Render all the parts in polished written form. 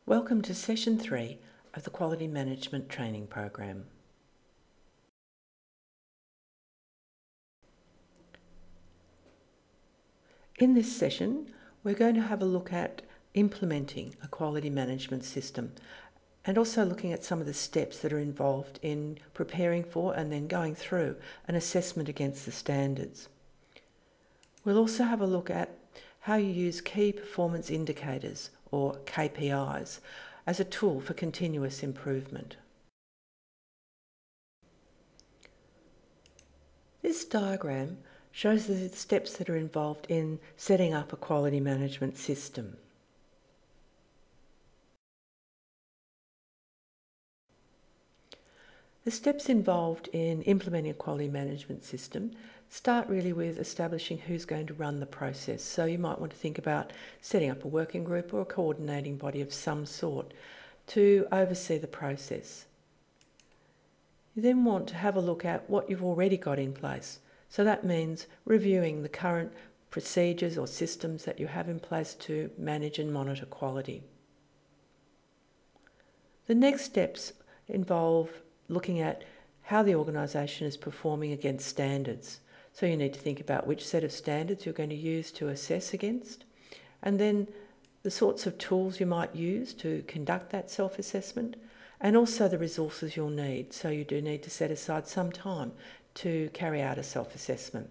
Welcome to Session 3 of the Quality Management Training Program. In this session, we're going to have a look at implementing a quality management system and also looking at some of the steps that are involved in preparing for and then going through an assessment against the standards. We'll also have a look at how you use key performance indicators, or KPIs, as a tool for continuous improvement. This diagram shows the steps that are involved in setting up a quality management system. The steps involved in implementing a quality management system start really with establishing who's going to run the process. So you might want to think about setting up a working group or a coordinating body of some sort to oversee the process. You then want to have a look at what you've already got in place. So that means reviewing the current procedures or systems that you have in place to manage and monitor quality. The next steps involve looking at how the organisation is performing against standards. So you need to think about which set of standards you're going to use to assess against, and then the sorts of tools you might use to conduct that self-assessment, and also the resources you'll need. So you do need to set aside some time to carry out a self-assessment.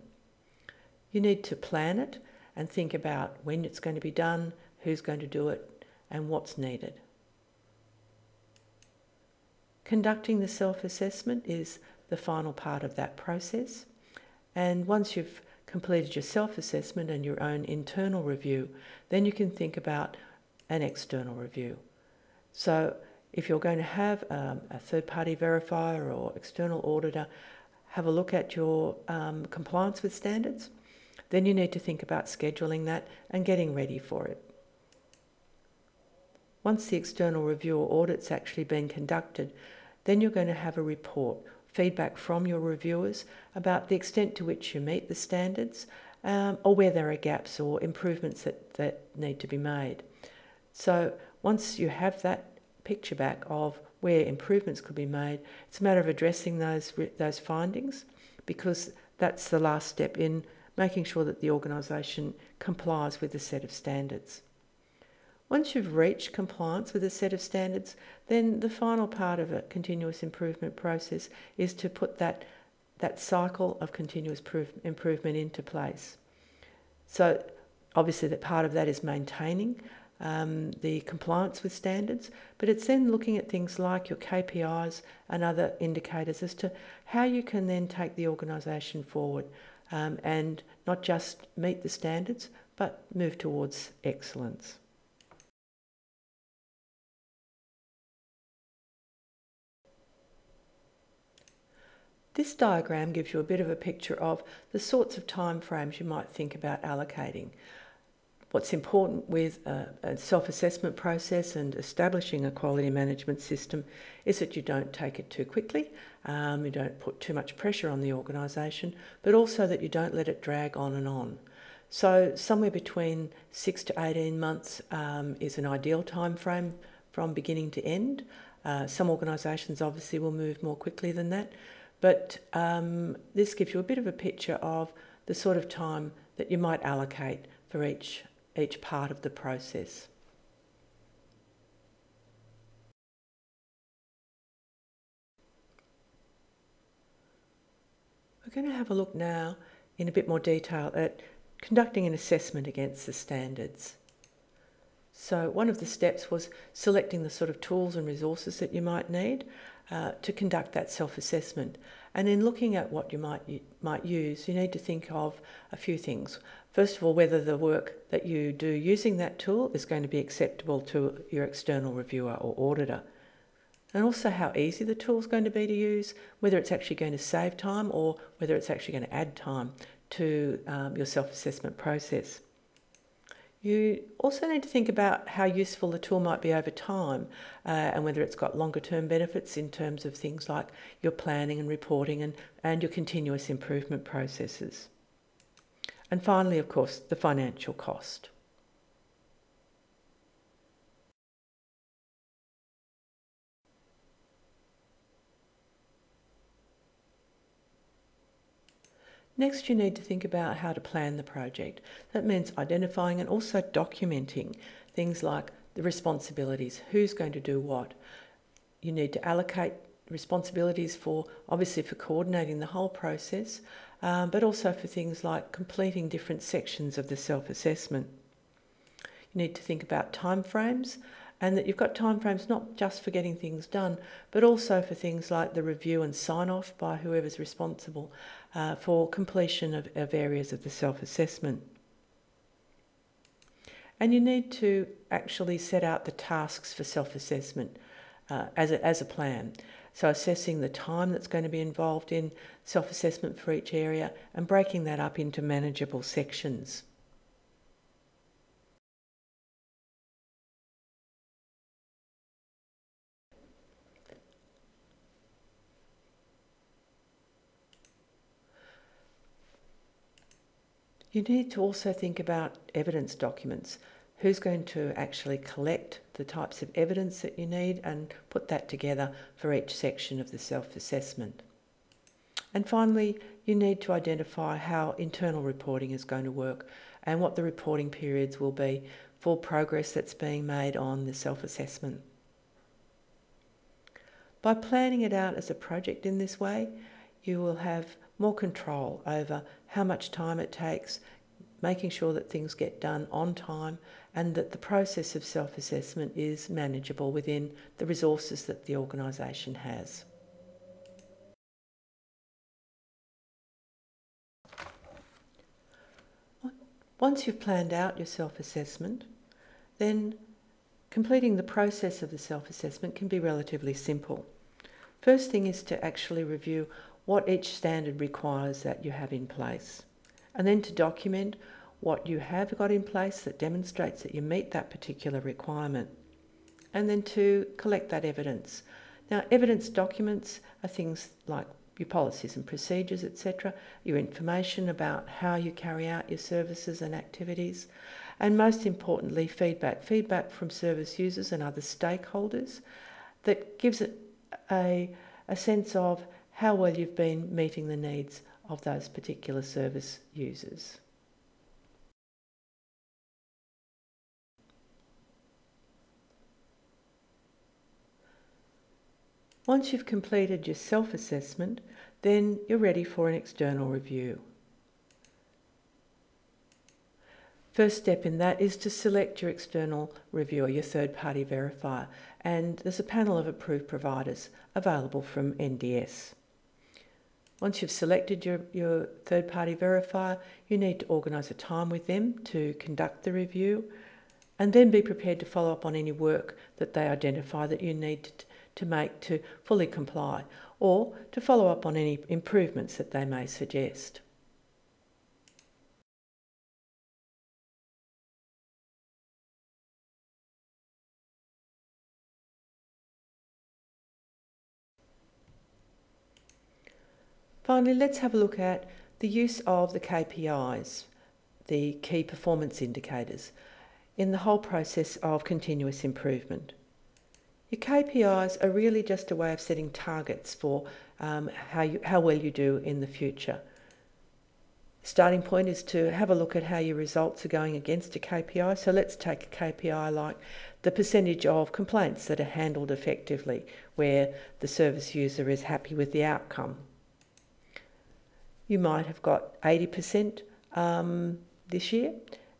You need to plan it and think about when it's going to be done, who's going to do it, and what's needed. Conducting the self-assessment is the final part of that process, and once you've completed your self-assessment and your own internal review, then you can think about an external review. So if you're going to have a third-party verifier or external auditor have a look at your compliance with standards, then you need to think about scheduling that and getting ready for it. Once the external review or audit's actually been conducted, then you're going to have a report, feedback from your reviewers about the extent to which you meet the standards or where there are gaps or improvements that need to be made. So once you have that picture back of where improvements could be made, it's a matter of addressing those findings, because that's the last step in making sure that the organisation complies with a set of standards. Once you've reached compliance with a set of standards, then the final part of a continuous improvement process is to put that cycle of continuous improvement into place. So obviously that part of that is maintaining the compliance with standards, but it's then looking at things like your KPIs and other indicators as to how you can then take the organisation forward and not just meet the standards, but move towards excellence. This diagram gives you a bit of a picture of the sorts of time frames you might think about allocating. What's important with a self-assessment process and establishing a quality management system is that you don't take it too quickly, you don't put too much pressure on the organisation, but also that you don't let it drag on and on. So somewhere between 6 to 18 months is an ideal time frame from beginning to end. Some organisations obviously will move more quickly than that, but this gives you a bit of a picture of the sort of time that you might allocate for each part of the process. We're going to have a look now in a bit more detail at conducting an assessment against the standards. So one of the steps was selecting the sort of tools and resources that you might need to conduct that self-assessment. And in looking at what you might use, you need to think of a few things. First of all, whether the work that you do using that tool is going to be acceptable to your external reviewer or auditor. And also how easy the tool is going to be to use, whether it's actually going to save time or whether it's actually going to add time to your self-assessment process. You also need to think about how useful the tool might be over time and whether it's got longer term benefits in terms of things like your planning and reporting and your continuous improvement processes. And finally, of course, the financial cost. Next, you need to think about how to plan the project. That means identifying and also documenting things like the responsibilities, who's going to do what. You need to allocate responsibilities obviously for coordinating the whole process, but also for things like completing different sections of the self-assessment. You need to think about timeframes, and that you've got timeframes not just for getting things done, but also for things like the review and sign-off by whoever's responsible for completion of areas of the self-assessment. And you need to actually set out the tasks for self-assessment as a plan. So assessing the time that's going to be involved in self-assessment for each area and breaking that up into manageable sections. You need to also think about evidence documents. Who's going to actually collect the types of evidence that you need and put that together for each section of the self-assessment. And finally, you need to identify how internal reporting is going to work and what the reporting periods will be for progress that's being made on the self-assessment. By planning it out as a project in this way, you will have more control over how much time it takes, making sure that things get done on time and that the process of self-assessment is manageable within the resources that the organisation has. Once you've planned out your self-assessment, then completing the process of the self-assessment can be relatively simple. First thing is to actually review what each standard requires that you have in place, and then to document what you have got in place that demonstrates that you meet that particular requirement, and then to collect that evidence. Now, evidence documents are things like your policies and procedures, etc., your information about how you carry out your services and activities, and most importantly, feedback from service users and other stakeholders that gives it a sense of how well you've been meeting the needs of those particular service users. Once you've completed your self-assessment, then you're ready for an external review. First step in that is to select your external reviewer, your third-party verifier, and there's a panel of approved providers available from NDS. Once you've selected your third-party verifier, you need to organise a time with them to conduct the review, and then be prepared to follow up on any work that they identify that you need to make to fully comply, or to follow up on any improvements that they may suggest. Finally, let's have a look at the use of the KPIs, the key performance indicators, in the whole process of continuous improvement. Your KPIs are really just a way of setting targets for how well you do in the future. Starting point is to have a look at how your results are going against a KPI. So let's take a KPI like the percentage of complaints that are handled effectively, where the service user is happy with the outcome. You might have got 80% this year,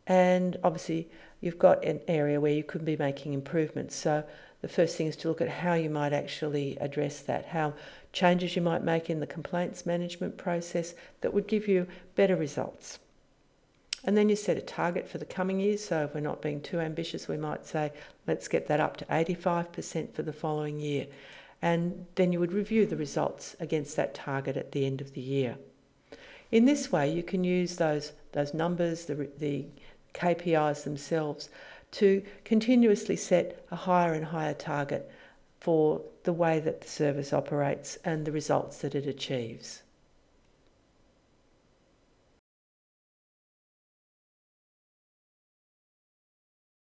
and obviously you've got an area where you could be making improvements. So the first thing is to look at how you might actually address that, how changes you might make in the complaints management process that would give you better results. And then you set a target for the coming years. So if we're not being too ambitious, we might say, let's get that up to 85% for the following year. And then you would review the results against that target at the end of the year. In this way, you can use those numbers, the KPIs themselves, to continuously set a higher and higher target for the way that the service operates and the results that it achieves.